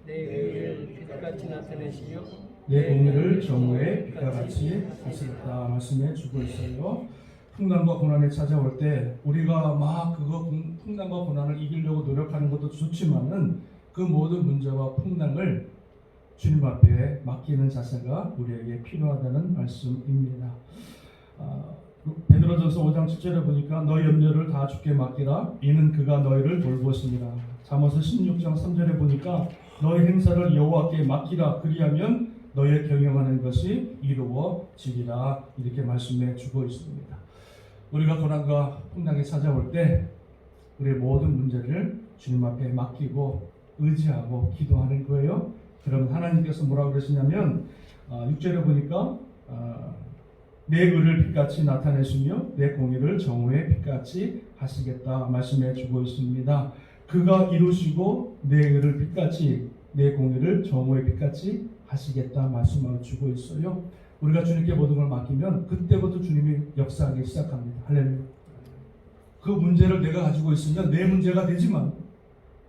내 의를 빛같이 나타내시며 내 공의를 정오에 빛과 같이 하시겠다 말씀해 주고 있어요. 풍랑과 고난이 찾아올 때 우리가 막 풍랑과 고난을 이기려고 노력하는 것도 좋지만은 그 모든 문제와 풍랑을 주님 앞에 맡기는 자세가 우리에게 필요하다는 말씀입니다. 베드로전서 5장 7절에 보니까 너희 염려를 다 주께 맡기라. 이는 그가 너희를 돌보십니다. 잠언서 16장 3절에 보니까 너희 행사를 여호와께 맡기라. 그리하면 너희의 경영하는 것이 이루어지리라. 이렇게 말씀해 주고 있습니다. 우리가 고난과 풍랑이 찾아올 때 우리의 모든 문제를 주님 앞에 맡기고 의지하고 기도하는 거예요. 그러면 하나님께서 뭐라고 그러시냐면 6절에 보니까 내 의를 빛같이 나타내시며 내 공의를 정오의 빛같이 하시겠다 말씀해 주고 있습니다. 그가 이루시고 내 의를 빛같이 내 공의를 정오의 빛같이 하시겠다 말씀을 주고 있어요. 우리가 주님께 모든 걸 맡기면 그때부터 주님이 역사하기 시작합니다. 할렐루야. 그 문제를 내가 가지고 있으면 내 문제가 되지만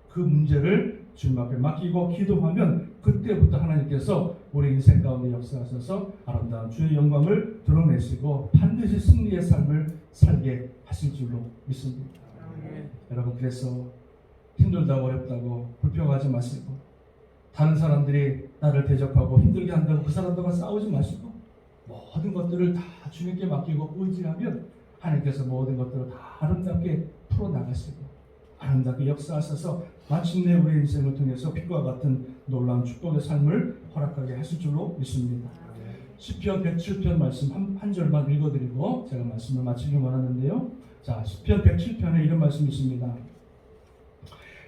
그 문제를 주님 앞에 맡기고 기도하면 그때부터 하나님께서 우리 인생 가운데 역사하셔서 아름다운 주의 영광을 드러내시고 반드시 승리의 삶을 살게 하실 줄로 믿습니다. 여러분 그래서 힘들다고 어렵다고 불평하지 마시고 다른 사람들이 나를 대접하고 힘들게 한다고 그 사람들과 싸우지 마시고 모든 것들을 다 주님께 맡기고 의지하면 하나님께서 모든 것들을 다 아름답게 풀어나가시고 아름답게 역사하셔서 마침내 우리 인생을 통해서 빛과 같은 놀라운 축복의 삶을 허락하게 하실 줄로 믿습니다. 시편 107편 말씀 한 절만 읽어드리고 제가 말씀을 마치기 원하는데요. 자, 시편 107편에 이런 말씀이 있습니다.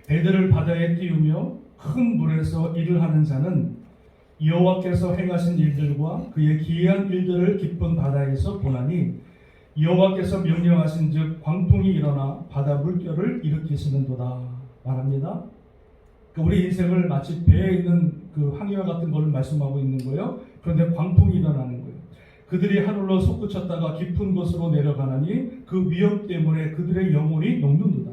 배들을 바다에 띄우며 큰 물에서 일을 하는 자는 여호와께서 행하신 일들과 그의 기이한 일들을 깊은 바다에서 보나니 여호와께서 명령하신즉 광풍이 일어나 바다 물결을 일으키시는도다 말합니다. 우리 인생을 마치 배에 있는 그 항해와 같은 것을 말씀하고 있는 거예요. 그런데 광풍이 일어나는 거예요. 그들이 하늘로 솟구쳤다가 깊은 곳으로 내려가나니 그 위험 때문에 그들의 영혼이 녹는도다.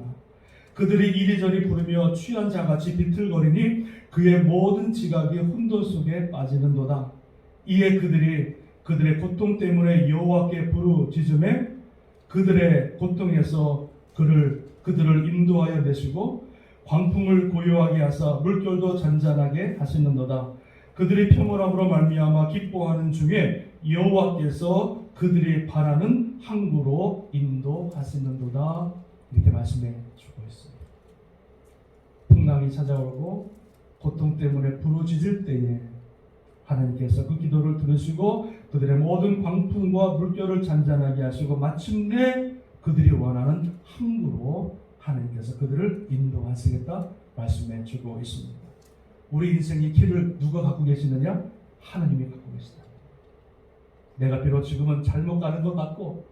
그들이 이리저리 부르며 취한 자같이 비틀거리니 그의 모든 지각이 혼돈 속에 빠지는도다. 이에 그들의 고통 때문에 여호와께 부르짖음에 그들의 고통에서 그들을 인도하여 내시고 광풍을 고요하게 하사 물결도 잔잔하게 하시는도다. 그들이 평온함으로 말미암아 기뻐하는 중에 여호와께서 그들이 바라는 항구로 인도하시는도다. 이렇게 말씀해 주고 있습니다. 풍랑이 찾아오고 고통 때문에 부르짖을 때에 하나님께서 그 기도를 들으시고 그들의 모든 광풍과 물결을 잔잔하게 하시고 마침내 그들이 원하는 항구로 하나님께서 그들을 인도하시겠다 말씀해 주고 있습니다. 우리 인생의 길을 누가 갖고 계시느냐? 하나님이 갖고 계시다. 내가 비록 지금은 잘못 가는 것 같고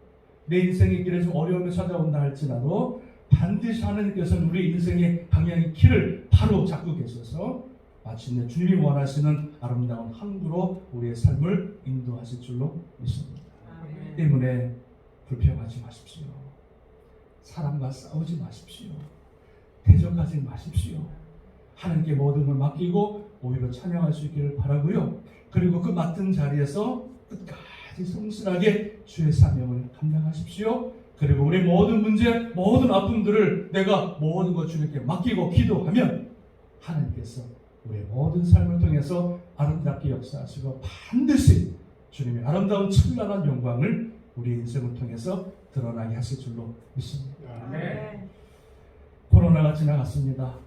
내 인생의 길에서 어려움이 찾아온다 할지라도 반드시 하나님께서는 우리 인생의 방향의 길을 바로 잡고 계셔서 마침내 주님이 원하시는 아름다운 항구로 우리의 삶을 인도하실 줄로 믿습니다. 때문에 불평하지 마십시오. 사람과 싸우지 마십시오. 대적하지 마십시오. 하나님께 모든 걸 맡기고 오히려 찬양할 수 있기를 바라고요. 그리고 그 맡은 자리에서 끝까지 성실하게 주의 사명을 감당하십시오. 그리고 우리 모든 문제, 모든 아픔들을 내가 모든 것 주님께 맡기고 기도하면 하나님께서 우리의 모든 삶을 통해서 아름답게 역사하시고 반드시 주님의 아름다운 찬란한 영광을 우리 인생을 통해서 드러나게 하실 줄로 믿습니다. 네. 코로나가 지나갔습니다.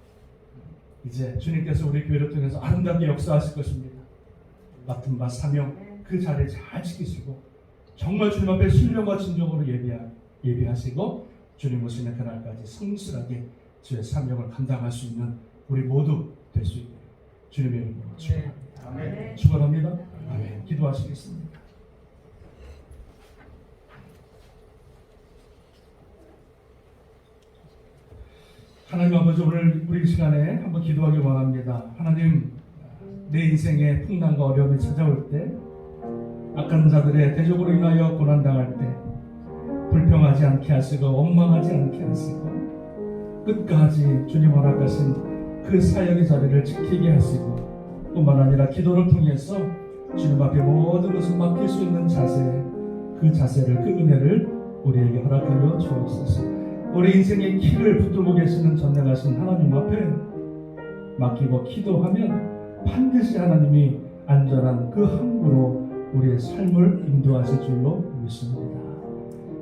이제 주님께서 우리 교회를 통해서 아름답게 역사하실 것입니다. 맡은 바 사명 그 자리에 잘 지키시고 정말 주님 앞에 신령과 진정으로 예비하시고 주님 오시는 그날까지 성실하게 주의 사명을 감당할 수 있는 우리 모두 될 수 있도록 주님의 이름으로 축원합니다. 아멘. 축원합니다. 아멘. 기도하시겠습니다. 하나님 아버지, 오늘 우리 시간에 한번 기도하기 원합니다. 하나님, 내 인생에 풍랑과 어려움이 찾아올 때, 악한 자들의 대적으로 인하여 고난당할 때 불평하지 않게 하시고 원망하지 않게 하시고 끝까지 주님 허락하신 그 사역의 자리를 지키게 하시고 뿐만 아니라 기도를 통해서 주님 앞에 모든 것을 맡길 수 있는 자세, 그 자세를, 그 은혜를 우리에게 허락하여 주옵소서. 우리 인생의 길을 붙들고 계시는 전능하신 하나님 앞에 맡기고 기도하면 반드시 하나님이 안전한 그 항구로 우리의 삶을 인도하실 줄로 믿습니다.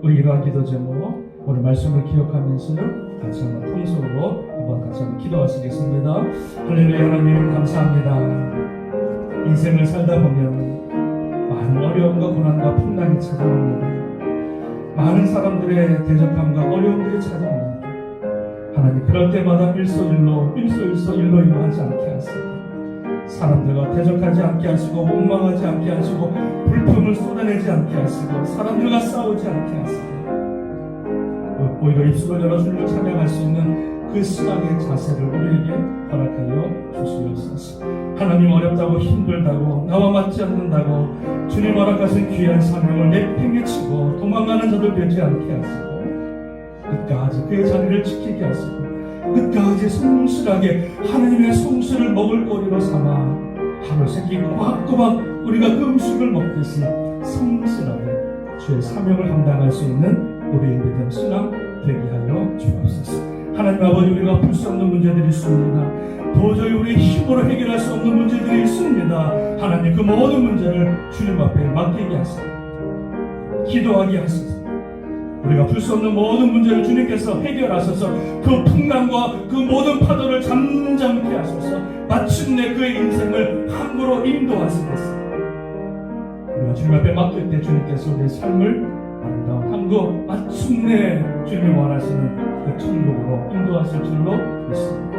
우리 이러한 기도 제목, 오늘 말씀을 기억하면서 같이 한번 통성으로 한번 같이 한번 기도하시겠습니다. 할렐루야. 하나님 감사합니다. 인생을 살다 보면 많은 어려움과 고난과 풍랑이 찾아옵니다. 많은 사람들의 대적함과 어려움들이 찾아옵니다. 하나님, 그럴 때마다 일소일로 하지 않게 하시고 사람들과 대적하지 않게 하시고 원망하지 않게 하시고 불평을 쏟아내지 않게 하시고 사람들과 싸우지 않게 하시고 오히려 입술을 열어 주님을 찬양할 수 있는 그 신앙의 자세를 우리에게 허락하여 주시옵소서. 하나님, 어렵다고 힘들다고 나와 맞지 않는다고 주님 허락하신 귀한 사명을 내팽개치고 도망가는 자들 되지 않게 하시고 끝까지 그의 자리를 지키게 하시고 끝까지 성실하게 하나님의 성실을 먹을거리로 삼아 하루 세끼 꼬박꼬박 우리가 그 음식을 먹듯이 성실하게 주의 사명을 감당할 수 있는 우리의 믿음 신앙 되게 하여 주옵소서. 하나님 아버지, 우리가 풀 수 없는 문제들이 있습니다. 도저히 우리 힘으로 해결할 수 없는 문제들이 있습니다. 하나님, 그 모든 문제를 주님 앞에 맡기게 하시고 기도하게 하소서. 우리가 풀 수 없는 모든 문제를 주님께서 해결하셔서 그 풍랑과 그 모든 파도를 잠잠케 하셔서 마침내 그의 인생을 항구로 인도하시겠습니다. 우리가 주님 앞에 맡길 때 주님께서 우리의 삶을 아름다운 항구, 마침내 주님이 원하시는 그 천국으로 인도하실 줄로 믿습니다.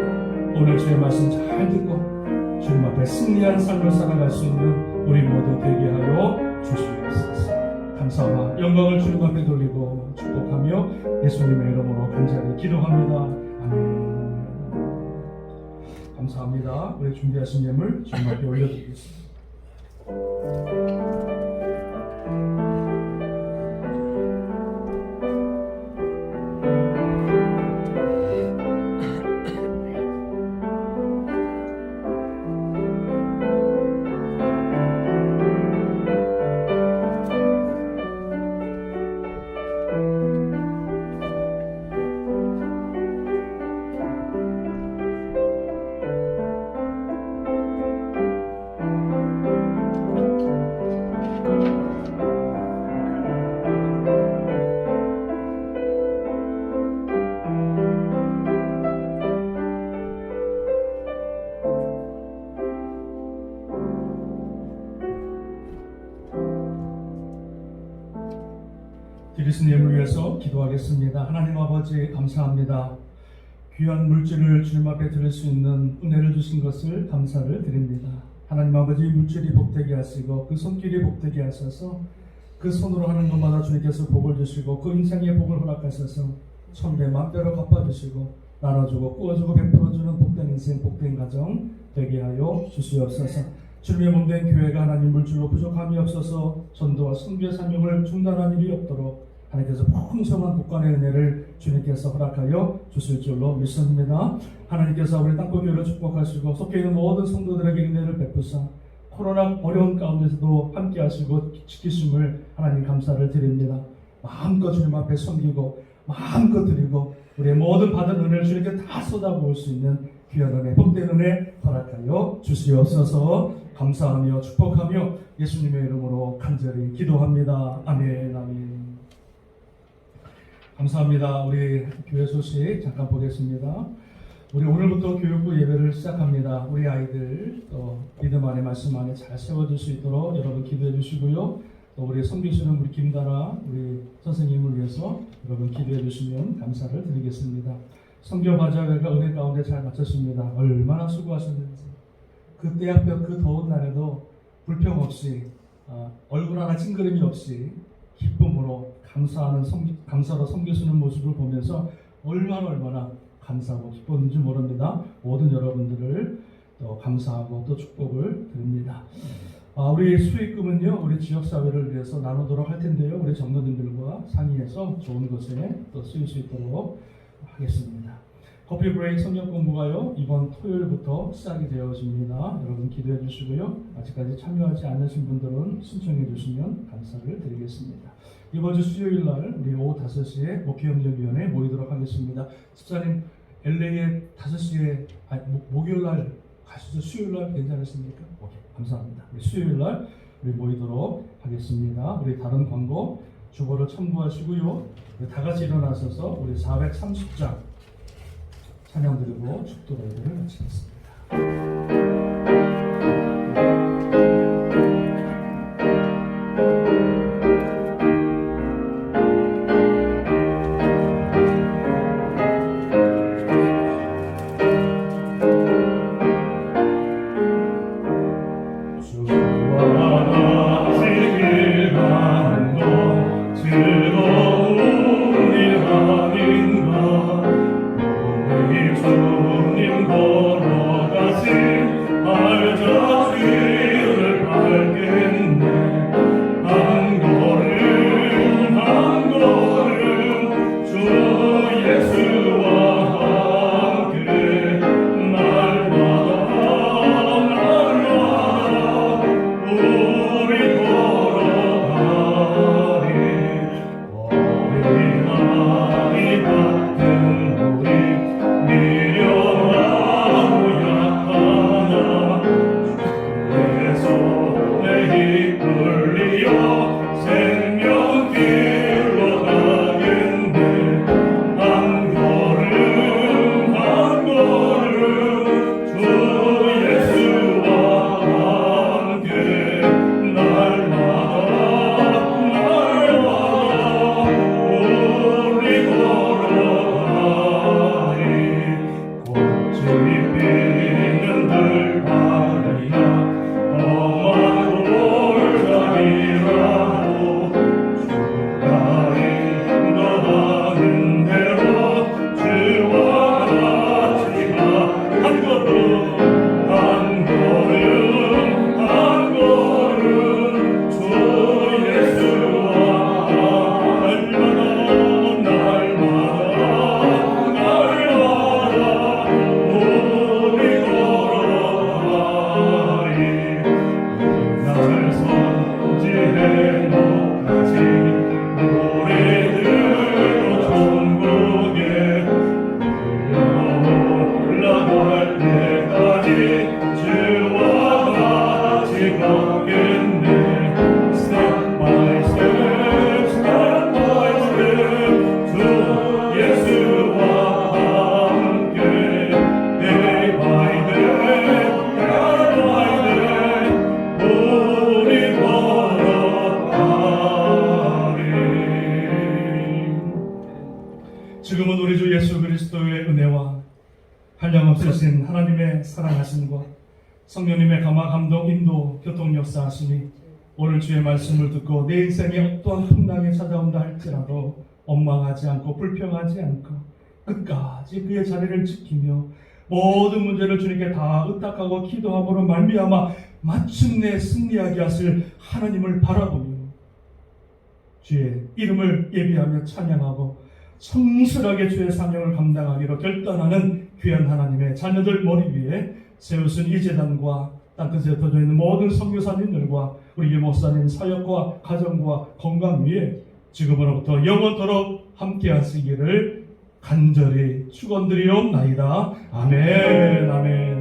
오늘 주의 말씀 잘 듣고 주님 앞에 승리한 삶을 살아갈 수 있는 우리 모두 되게 하여 주시옵소서. 감사와 영광을 주님 앞에 돌리고 축복하며 예수님의 이름으로 간절히 기도합니다. 아멘. 감사합니다. 우리 준비하신 예물 주님 앞에 올려드리겠습니다. 드리신 예물 위해서 기도하겠습니다. 하나님 아버지 감사합니다. 귀한 물질을 주님 앞에 드릴 수 있는 은혜를 주신 것을 감사를 드립니다. 하나님 아버지 물질이 복되게 하시고 그 손길이 복되게 하셔서 그 손으로 하는 것마다 주님께서 복을 주시고 그 인생의 복을 허락하셔서 천배 만배로 갚아주시고 나눠주고 꾸어주고 베풀어주는 복된 인생 복된 가정 되게 하여 주시옵소서. 주님의 몸된 교회가 하나님 물질로 부족함이 없어서 전도와 선교의 사명을 중단한 일이 없도록 하나님께서 풍성한 복간의 은혜를 주님께서 허락하여 주실 줄로 믿습니다. 하나님께서 우리 땅콩교회를 축복하시고 속해 있는 모든 성도들에게 은혜를 베푸사 코로나 어려운 가운데서도 함께 하시고 지키심을 하나님 감사를 드립니다. 마음껏 주님 앞에 섬기고 마음껏 드리고 우리의 모든 받은 은혜를 주님께 다 쏟아부을 수 있는 귀한 은혜, 복된 은혜 허락하여 주시옵소서. 감사하며 축복하며 예수님의 이름으로 간절히 기도합니다. 아멘. 아멘. 감사합니다. 우리 교회 소식 잠깐 보겠습니다. 우리 오늘부터 교육부 예배를 시작합니다. 우리 아이들 또 믿음 안에 말씀 안에 잘 세워줄 수 있도록 여러분 기도해 주시고요. 또 우리 섬기시는 우리 김다라 우리 선생님을 위해서 여러분 기도해 주시면 감사를 드리겠습니다. 성경 과제가 은혜 가운데 잘 마쳤습니다. 얼마나 수고하셨는지 그 때학볕 그 더운 날에도 불평 없이 얼굴 하나 찡그림이 없이 기쁨으로 감사로 섬기시는 모습을 보면서 얼마나 감사하고 기뻤는지 모릅니다. 모든 여러분들을 또 감사하고 또 축복을 드립니다. 우리 수익금은요 우리 지역사회를 위해서 나누도록 할 텐데요. 우리 장로님들과 상의해서 좋은 것에 또 쓰일 수 있도록 하겠습니다. 커피 브레이크 성경 공부가요 이번 토요일부터 시작이 되어집니다. 여러분 기도해 주시고요. 아직까지 참여하지 않으신 분들은 신청해 주시면 감사를 드리겠습니다. 이번 주 수요일 날 우리 오후 5시에 목회협력위원회 모이도록 하겠습니다. 집사님 LA에 5시에 목요일 날 가시죠? 수요일 날 괜찮으십니까? 오케이, 감사합니다. 우리 수요일 날 우리 모이도록 하겠습니다. 우리 다른 광고 주보를 참고하시고요. 우리 다 같이 일어나셔서 우리 430장 찬양 드리고 축도 예배를 마치겠습니다. 주님 걸어가신 지금은 우리 주 예수 그리스도의 은혜와 한량없으신 하나님의 사랑하심과 성령님의 감화 감동 인도 교통 역사하심이 오늘 주의 말씀을 듣고 내 인생에 어떠한 풍랑이 찾아온다 할지라도 원망하지 않고 불평하지 않고 끝까지 그의 자리를 지키며 모든 문제를 주님께 다 의탁하고 기도함으로 말미암아 마침내 승리하게 하실 하나님을 바라보며 주의 이름을 예비하며 찬양하고 성실하게 주의 사명을 감당하기로 결단하는 귀한 하나님의 자녀들 머리 위에 세우신 이 제단과 땅끝에 흩어져 있는 모든 선교사님들과 우리 유목사님 사역과 가정과 건강 위에 지금으로부터 영원토록 함께 하시기를 간절히 축원드리옵나이다. 아멘. 아멘.